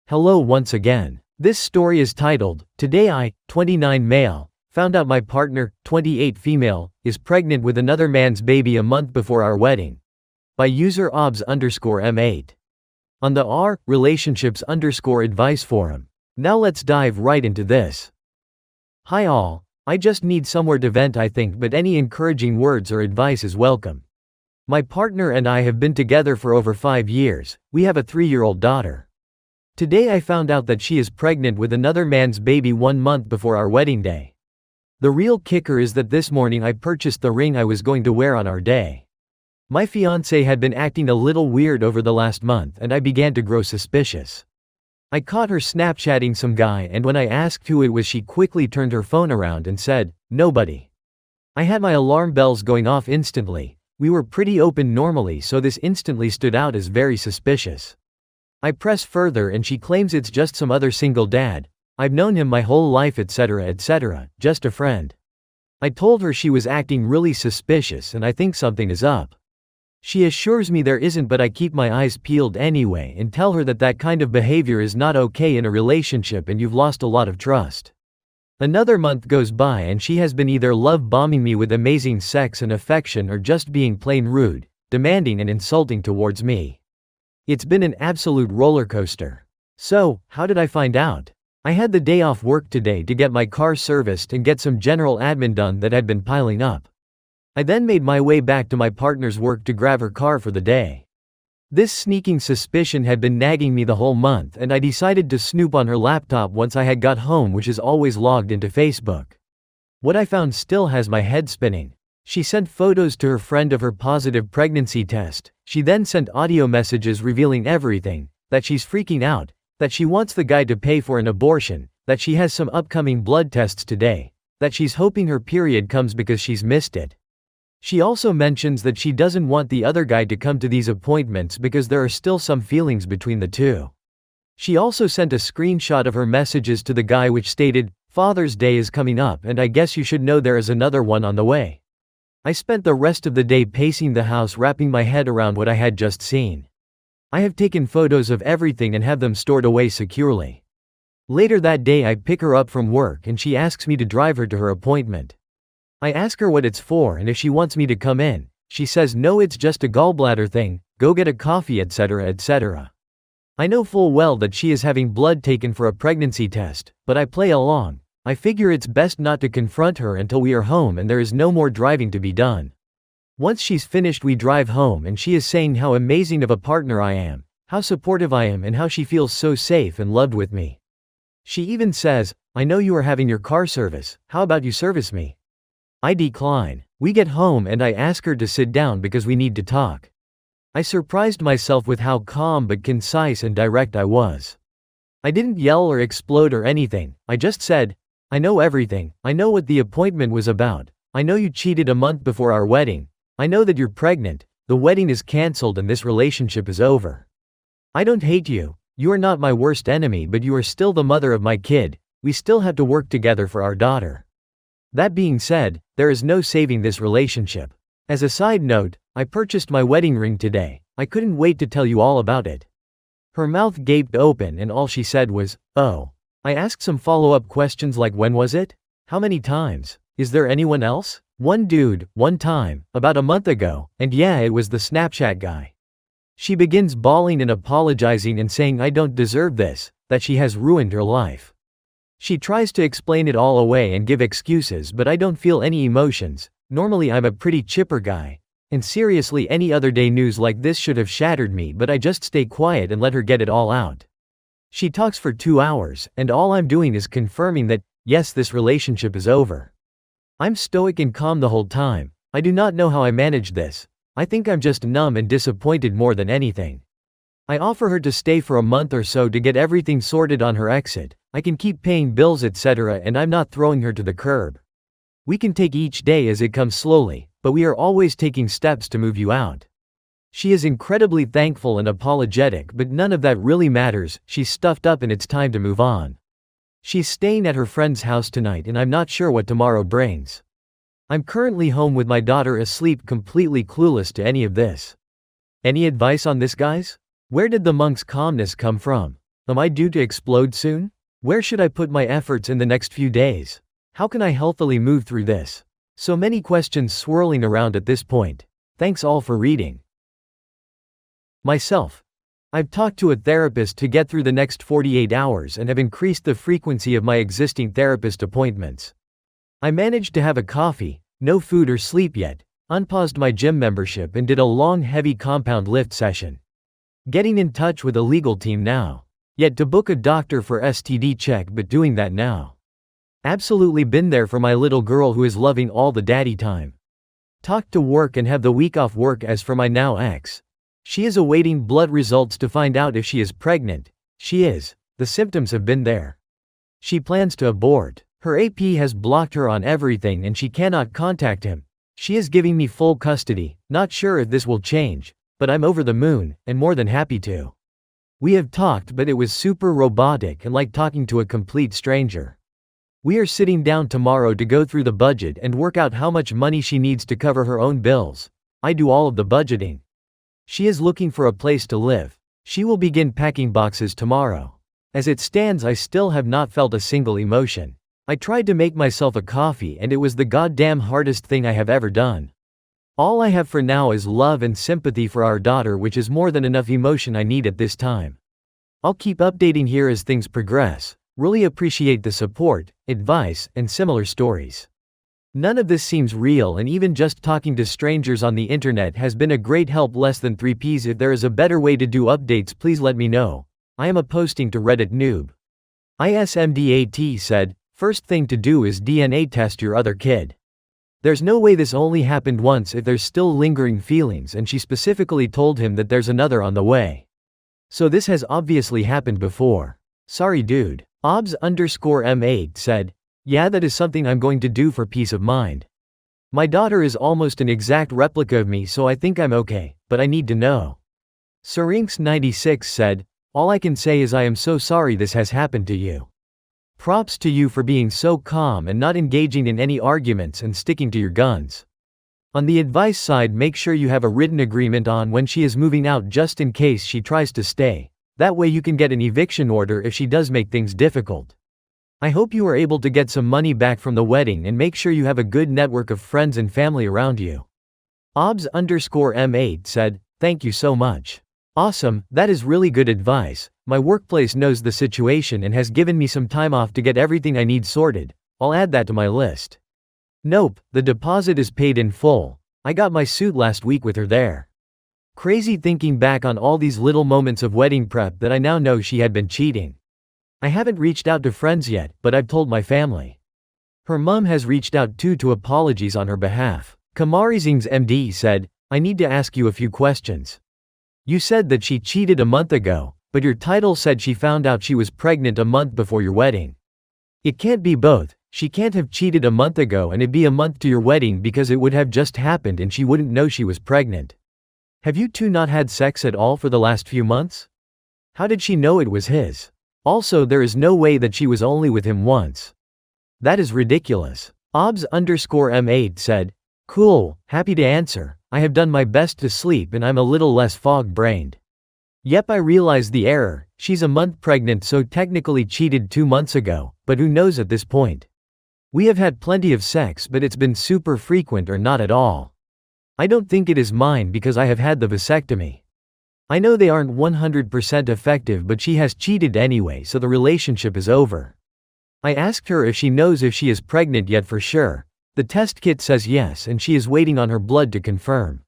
Hello once again. This story is titled, Today I, 29 male, found out my partner, 28 female, is pregnant with another man's baby a month before our wedding. By user obs_m8. On the relationships_advice forum. Now let's dive right into this. Hi all, I just need somewhere to vent I think, but any encouraging words or advice is welcome. My partner and I have been together for over 5 years, we have a 3-year-old daughter. Today I found out that she is pregnant with another man's baby 1 month before our wedding day. The real kicker is that this morning I purchased the ring I was going to wear on our day. My fiancée had been acting a little weird over the last month and I began to grow suspicious. I caught her Snapchatting some guy, and when I asked who it was she quickly turned her phone around and said, "Nobody." I had my alarm bells going off instantly. We were pretty open normally, so this instantly stood out as very suspicious. I press further and she claims it's just some other single dad. I've known him my whole life etc., just a friend. I told her she was acting really suspicious and I think something is up. She assures me there isn't, but I keep my eyes peeled anyway and tell her that that kind of behavior is not okay in a relationship and you've lost a lot of trust. Another month goes by and she has been either love bombing me with amazing sex and affection or just being plain rude, demanding and insulting towards me. It's been an absolute roller coaster. So, how did I find out? I had the day off work today to get my car serviced and get some general admin done that had been piling up. I then made my way back to my partner's work to grab her car for the day. This sneaking suspicion had been nagging me the whole month and I decided to snoop on her laptop once I had got home, which is always logged into Facebook. What I found still has my head spinning. She sent photos to her friend of her positive pregnancy test. She then sent audio messages revealing everything, that she's freaking out, that she wants the guy to pay for an abortion, that she has some upcoming blood tests today, that she's hoping her period comes because she's missed it. She also mentions that she doesn't want the other guy to come to these appointments because there are still some feelings between the two. She also sent a screenshot of her messages to the guy which stated, "Father's Day is coming up and I guess you should know there is another one on the way." I spent the rest of the day pacing the house, wrapping my head around what I had just seen. I have taken photos of everything and have them stored away securely. Later that day I pick her up from work and she asks me to drive her to her appointment. I ask her what it's for and if she wants me to come in. She says no, it's just a gallbladder thing, go get a coffee etc. I know full well that she is having blood taken for a pregnancy test, but I play along. I figure it's best not to confront her until we are home and there is no more driving to be done. Once she's finished we drive home and she is saying how amazing of a partner I am, how supportive I am and how she feels so safe and loved with me. She even says, "I know you are having your car service, how about you service me?" I decline. We get home and I ask her to sit down because we need to talk. I surprised myself with how calm but concise and direct I was. I didn't yell or explode or anything, I just said, "I know everything, I know what the appointment was about, I know you cheated a month before our wedding, I know that you're pregnant, the wedding is cancelled and this relationship is over. I don't hate you, you are not my worst enemy, but you are still the mother of my kid, we still have to work together for our daughter. That being said, there is no saving this relationship." As a side note, I purchased my wedding ring today, I couldn't wait to tell you all about it. Her mouth gaped open and all she said was, "Oh." I asked some follow-up questions like when was it? How many times? Is there anyone else? One dude, one time, about a month ago, and yeah, it was the Snapchat guy. She begins bawling and apologizing and saying I don't deserve this, that she has ruined her life. She tries to explain it all away and give excuses, but I don't feel any emotions. Normally I'm a pretty chipper guy. And seriously, any other day news like this should have shattered me, but I just stay quiet and let her get it all out. She talks for 2 hours, and all I'm doing is confirming that, yes, this relationship is over. I'm stoic and calm the whole time. I do not know how I managed this. I think I'm just numb and disappointed more than anything. I offer her to stay for a month or so to get everything sorted on her exit. I can keep paying bills etc. and I'm not throwing her to the curb. We can take each day as it comes slowly, but we are always taking steps to move you out. She is incredibly thankful and apologetic, but none of that really matters. She's stuffed up and it's time to move on. She's staying at her friend's house tonight and I'm not sure what tomorrow brings. I'm currently home with my daughter asleep, completely clueless to any of this. Any advice on this, guys? Where did the monk's calmness come from? Am I due to explode soon? Where should I put my efforts in the next few days? How can I healthily move through this? So many questions swirling around at this point. Thanks all for reading. Myself. I've talked to a therapist to get through the next 48 hours and have increased the frequency of my existing therapist appointments. I managed to have a coffee, no food or sleep yet, unpaused my gym membership and did a long heavy compound lift session. Getting in touch with a legal team now. Yet to book a doctor for STD check, but doing that now. Absolutely been there for my little girl who is loving all the daddy time. Talked to work and have the week off work. As for my now ex, she is awaiting blood results to find out if she is pregnant. She is. The symptoms have been there. She plans to abort. Her AP has blocked her on everything and she cannot contact him. She is giving me full custody. Not sure if this will change, but I'm over the moon, and more than happy to. We have talked, but it was super robotic and like talking to a complete stranger. We are sitting down tomorrow to go through the budget and work out how much money she needs to cover her own bills. I do all of the budgeting. She is looking for a place to live. She will begin packing boxes tomorrow. As it stands, I still have not felt a single emotion. I tried to make myself a coffee and it was the goddamn hardest thing I have ever done. All I have for now is love and sympathy for our daughter, which is more than enough emotion I need at this time. I'll keep updating here as things progress. Really appreciate the support, advice, and similar stories. None of this seems real, and even just talking to strangers on the internet has been a great help. Less than 3 Ps. If there is a better way to do updates, please let me know. I am a posting to Reddit noob. ISMDAT said, first thing to do is DNA test your other kid. There's no way this only happened once if there's still lingering feelings, and she specifically told him that there's another on the way. So this has obviously happened before. Sorry dude. OBS_M8 said, yeah, that is something I'm going to do for peace of mind. My daughter is almost an exact replica of me, so I think I'm okay, but I need to know. Syrinx96 said, all I can say is I am so sorry this has happened to you. Props to you for being so calm and not engaging in any arguments and sticking to your guns. On the advice side, make sure you have a written agreement on when she is moving out just in case she tries to stay. That way you can get an eviction order if she does make things difficult. I hope you are able to get some money back from the wedding and make sure you have a good network of friends and family around you. OBS_M8 said, thank you so much. Awesome, that is really good advice. My workplace knows the situation and has given me some time off to get everything I need sorted. I'll add that to my list. Nope, the deposit is paid in full. I got my suit last week with her there. Crazy thinking back on all these little moments of wedding prep that I now know she had been cheating. I haven't reached out to friends yet, but I've told my family. Her mom has reached out too to apologize on her behalf. Kamarizings MD said, I need to ask you a few questions. You said that she cheated a month ago, but your title said she found out she was pregnant a month before your wedding. It can't be both. She can't have cheated a month ago and it'd be a month to your wedding because it would have just happened and she wouldn't know she was pregnant. Have you two not had sex at all for the last few months? How did she know it was his? Also, there is no way that she was only with him once. That is ridiculous. OBS_M8 said, cool, happy to answer. I have done my best to sleep and I'm a little less fog-brained. Yep, I realized the error. She's a month pregnant, so technically cheated 2 months ago, but who knows at this point. We have had plenty of sex, but it's been super frequent or not at all. I don't think it is mine because I have had the vasectomy. I know they aren't 100% effective, but she has cheated anyway, so the relationship is over. I asked her if she knows if she is pregnant yet for sure. The test kit says yes and she is waiting on her blood to confirm.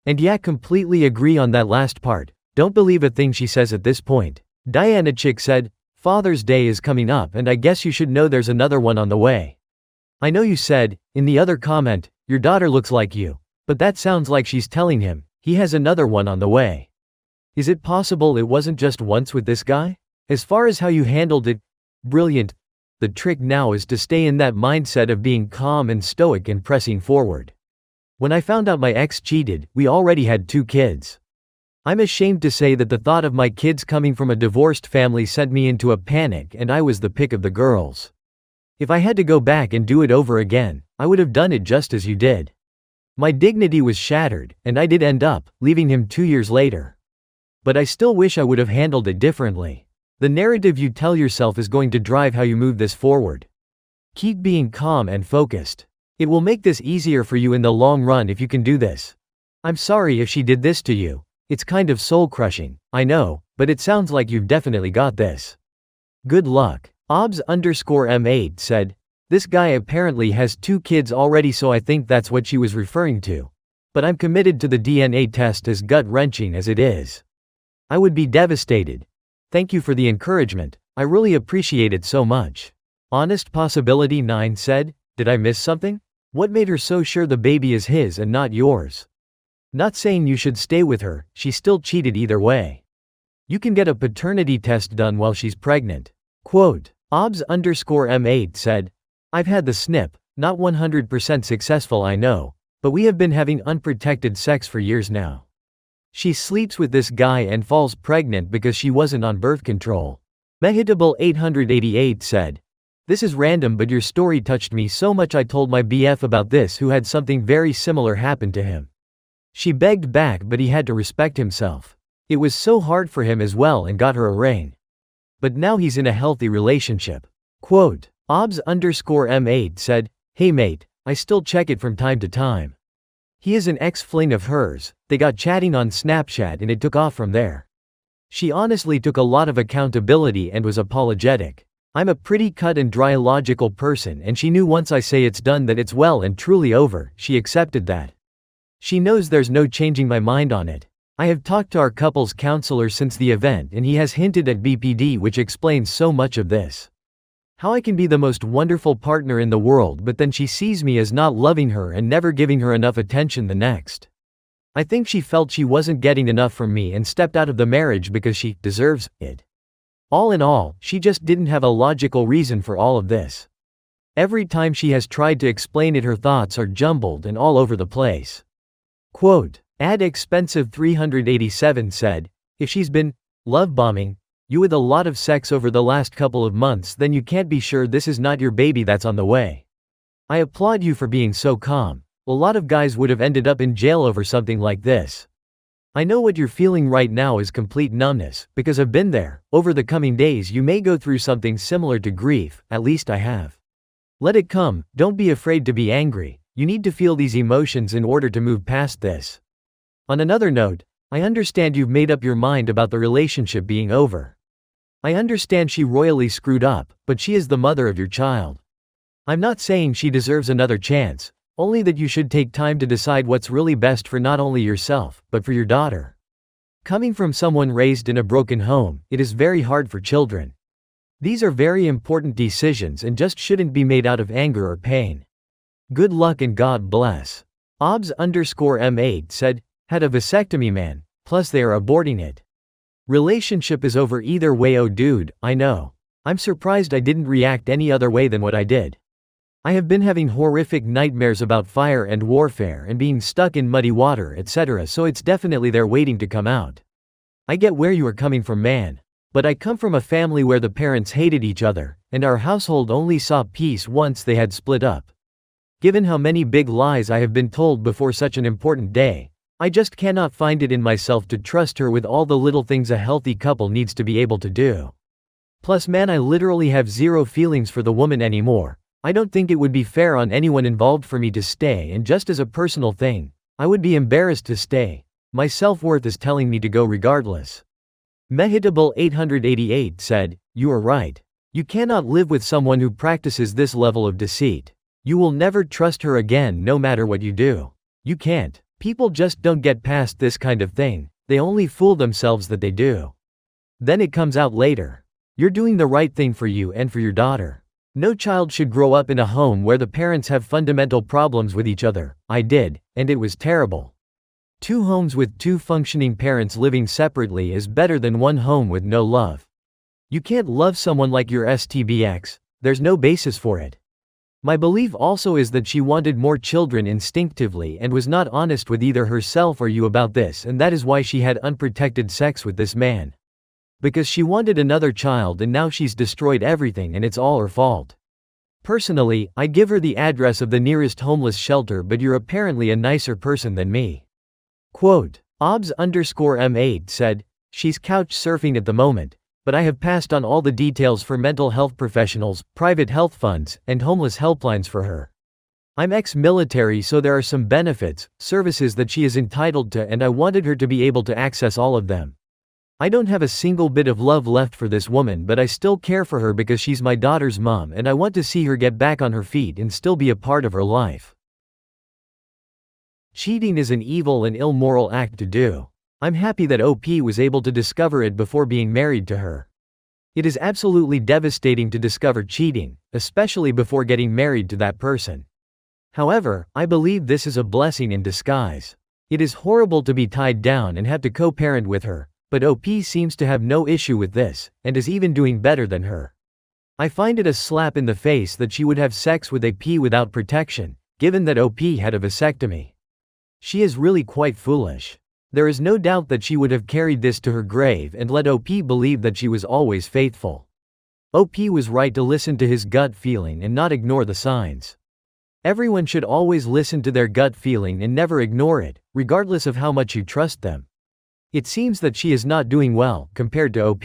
And yeah, completely agree on that last part. Don't believe a thing she says at this point. Diana Chick said, Father's Day is coming up and I guess you should know there's another one on the way. I know you said, in the other comment, your daughter looks like you, but that sounds like she's telling him, he has another one on the way. Is it possible it wasn't just once with this guy? As far as how you handled it, brilliant. The trick now is to stay in that mindset of being calm and stoic and pressing forward. When I found out my ex cheated, we already had 2 kids. I'm ashamed to say that the thought of my kids coming from a divorced family sent me into a panic and I was the pick of the girls. If I had to go back and do it over again, I would have done it just as you did. My dignity was shattered, and I did end up leaving him 2 years later. But I still wish I would have handled it differently. The narrative you tell yourself is going to drive how you move this forward. Keep being calm and focused. It will make this easier for you in the long run if you can do this. I'm sorry if she did this to you. It's kind of soul-crushing, I know, but it sounds like you've definitely got this. Good luck. OBS_M8 said, this guy apparently has 2 kids already, so I think that's what she was referring to. But I'm committed to the DNA test, as gut-wrenching as it is. I would be devastated. Thank you for the encouragement, I really appreciate it so much. Honest Possibility 9 said, did I miss something? What made her so sure the baby is his and not yours? Not saying you should stay with her, she still cheated either way. You can get a paternity test done while she's pregnant. Quote, OBS_M8 said, I've had the snip, not 100% successful I know, but we have been having unprotected sex for years now. She sleeps with this guy and falls pregnant because she wasn't on birth control. Mehitable 888 said, this is random but your story touched me so much. I told my BF about this who had something very similar happen to him. She begged back but he had to respect himself. It was so hard for him as well and got her a ring. But now he's in a healthy relationship. Quote, OBS_M8 said, hey mate, I still check it from time to time. He is an ex-fling of hers, they got chatting on Snapchat and it took off from there. She honestly took a lot of accountability and was apologetic. I'm a pretty cut and dry logical person and she knew once I say it's done that it's well and truly over. She accepted that. She knows there's no changing my mind on it. I have talked to our couples counselor since the event and he has hinted at BPD, which explains so much of this. How I can be the most wonderful partner in the world but then she sees me as not loving her and never giving her enough attention the next. I think she felt she wasn't getting enough from me and stepped out of the marriage because she deserves it. All in all, she just didn't have a logical reason for all of this. Every time she has tried to explain it, her thoughts are jumbled and all over the place. Quote, Expensive 387 said, if she's been love bombing you with a lot of sex over the last couple of months, then you can't be sure this is not your baby that's on the way. I applaud you for being so calm. A lot of guys would have ended up in jail over something like this. I know what you're feeling right now is complete numbness, because I've been there. Over the coming days you may go through something similar to grief, at least I have. Let it come, don't be afraid to be angry, you need to feel these emotions in order to move past this. On another note, I understand you've made up your mind about the relationship being over. I understand she royally screwed up, but she is the mother of your child. I'm not saying she deserves another chance, only that you should take time to decide what's really best for not only yourself, but for your daughter. Coming from someone raised in a broken home, it is very hard for children. These are very important decisions and just shouldn't be made out of anger or pain. Good luck and God bless. OBS_M8 said, had a vasectomy man, plus they are aborting it. Relationship is over either way. Oh dude, I know. I'm surprised I didn't react any other way than what I did. I have been having horrific nightmares about fire and warfare and being stuck in muddy water, etc., so it's definitely there waiting to come out. I get where you are coming from, man. But I come from a family where the parents hated each other, and our household only saw peace once they had split up. Given how many big lies I have been told before such an important day, I just cannot find it in myself to trust her with all the little things a healthy couple needs to be able to do. Plus man, I literally have zero feelings for the woman anymore. I don't think it would be fair on anyone involved for me to stay, and just as a personal thing, I would be embarrassed to stay. My self-worth is telling me to go regardless. Mehitable 888 said, you are right. You cannot live with someone who practices this level of deceit. You will never trust her again no matter what you do. You can't. People just don't get past this kind of thing, they only fool themselves that they do. Then it comes out later. You're doing the right thing for you and for your daughter. No child should grow up in a home where the parents have fundamental problems with each other. I did, and it was terrible. 2 homes with 2 functioning parents living separately is better than 1 home with no love. You can't love someone like your STBX, there's no basis for it. My belief also is that she wanted more children instinctively and was not honest with either herself or you about this, and that is why she had unprotected sex with this man. Because she wanted another child and now she's destroyed everything and it's all her fault. Personally, I'd give her the address of the nearest homeless shelter, but you're apparently a nicer person than me. Quote, OBS_M8 said, she's couch surfing at the moment. but I have passed on all the details for mental health professionals, private health funds, and homeless helplines for her. I'm ex-military, so there are some benefits, services that she is entitled to, and I wanted her to be able to access all of them. I don't have a single bit of love left for this woman, but I still care for her because she's my daughter's mom and I want to see her get back on her feet and still be a part of her life. Cheating is an evil and immoral act to do. I'm happy that OP was able to discover it before being married to her. It is absolutely devastating to discover cheating, especially before getting married to that person. However, I believe this is a blessing in disguise. It is horrible to be tied down and have to co-parent with her, but OP seems to have no issue with this, and is even doing better than her. I find it a slap in the face that she would have sex with AP without protection, given that OP had a vasectomy. She is really quite foolish. There is no doubt that she would have carried this to her grave and let OP believe that she was always faithful. OP was right to listen to his gut feeling and not ignore the signs. Everyone should always listen to their gut feeling and never ignore it, regardless of how much you trust them. It seems that she is not doing well, compared to OP.